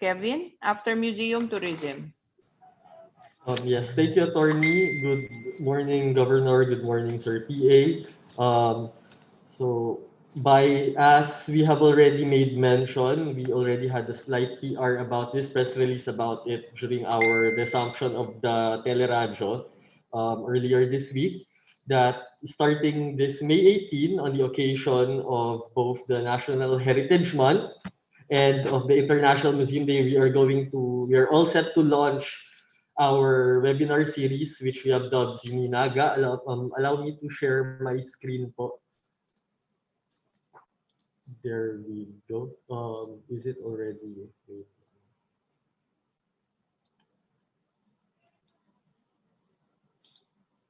Kevin, after museum tourism. Yes, thank you, Attorney. Good morning, Governor. Good morning, Sir PA. So, as we have already made mention, we already had a slight PR about this press release about it during our resumption of the Teleradyo earlier this week. That starting this May 18, on the occasion of both the National Heritage Month and of the International Museum Day, we are all set to launch our webinar series, which we have dubbed Zininaga. Allow me to share my screen po. There we go. Is it already? Wait.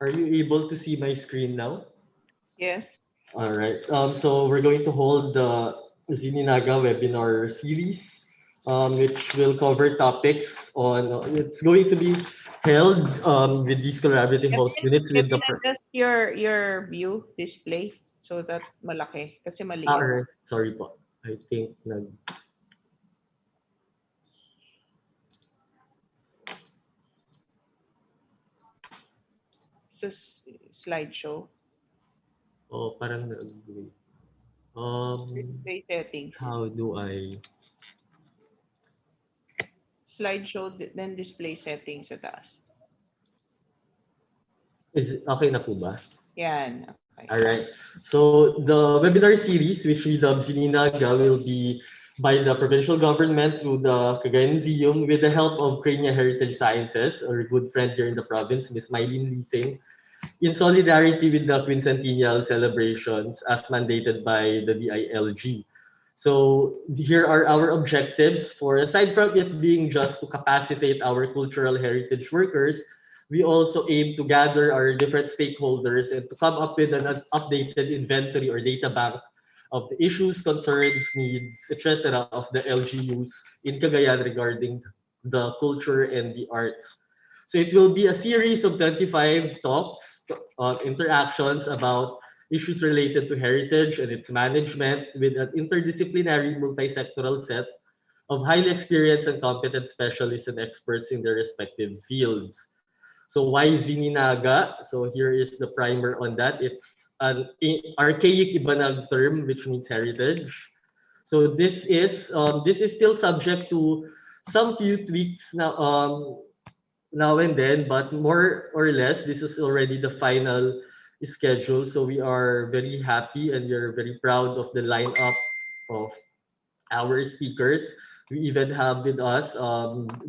Are you able to see my screen now? Yes. All right. So we're going to hold the Zininaga webinar series, which will cover topics on. It's going to be held with these collaborative host units with the. Kevin, adjust your view display so that malaki. Kasi maliit. Alright. Sorry po. I think nag. Sa slideshow. Oh, parang nag. Display settings. How do I? Slideshow, then display settings sa taas. Is it okay na po ba? Yan. Okay. All right. So the webinar series, which we dub Zininaga, will be by the provincial government through the Cagayan Museum with the help of Crania Heritage Sciences, our good friend here in the province, Ms. Mylene Lising, in solidarity with the quincentennial celebrations as mandated by the DILG. So here are our objectives for, aside from it being just to capacitate our cultural heritage workers, we also aim to gather our different stakeholders and to come up with an updated inventory or data bank of the issues, concerns, needs, etc. of the LGUs in Cagayan regarding the culture and the arts. So it will be a series of 25 talks, interactions about issues related to heritage and its management with an interdisciplinary multi-sectoral set of highly experienced and competent specialists and experts in their respective fields. So why Zininaga? So here is the primer on that. It's an archaic Ibanag term which means heritage. So this is still subject to some few tweaks now and then, but more or less, this is already the final schedule. So we are very happy and we are very proud of the lineup of our speakers. We even have with us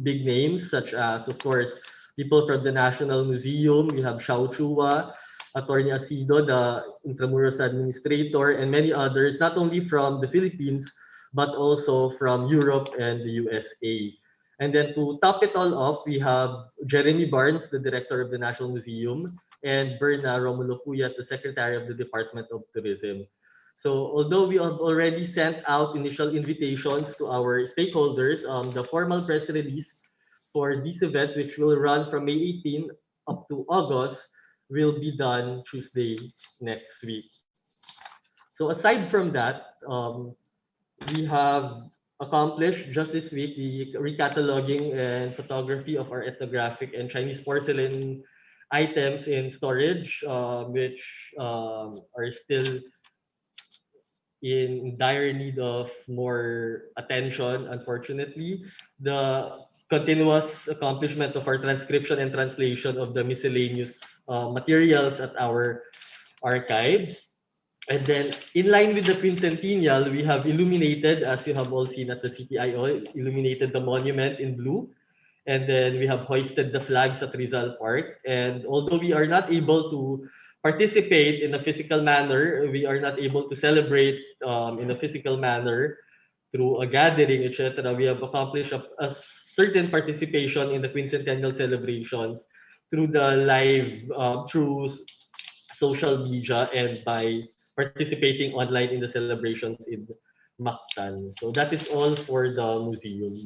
big names such as, of course, people from the National Museum. We have Xiao Chua, Attorney Asido, the Intramuros Administrator, and many others, not only from the Philippines, but also from Europe and the USA. And then to top it all off, we have Jeremy Barnes, the Director of the National Museum, and Berna Romulo Cuyat, the Secretary of the Department of Tourism. So although we have already sent out initial invitations to our stakeholders, the formal press release for this event, which will run from May 18 up to August, will be done Tuesday next week. So aside from that, we have accomplished just this week the recataloging and photography of our ethnographic and Chinese porcelain items in storage, which are still in dire need of more attention, unfortunately. The continuous accomplishment of our transcription and translation of the miscellaneous materials at our archives. And then, in line with the quincentennial, we have illuminated, as you have all seen at the CPIO, illuminated the monument in blue. And then we have hoisted the flags at Rizal Park. And although we are not able to participate in a physical manner, we are not able to celebrate in a physical manner through a gathering, etc. We have accomplished a certain participation in the quincentennial celebrations through the live, through social media, and by participating online in the celebrations in Mactan. So that is all for the museum.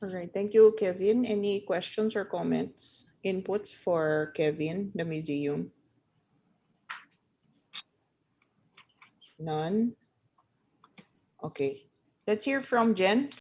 All right. Thank you, Kevin. Any questions or comments, inputs for Kevin, the museum? None? Okay. Let's hear from Jen.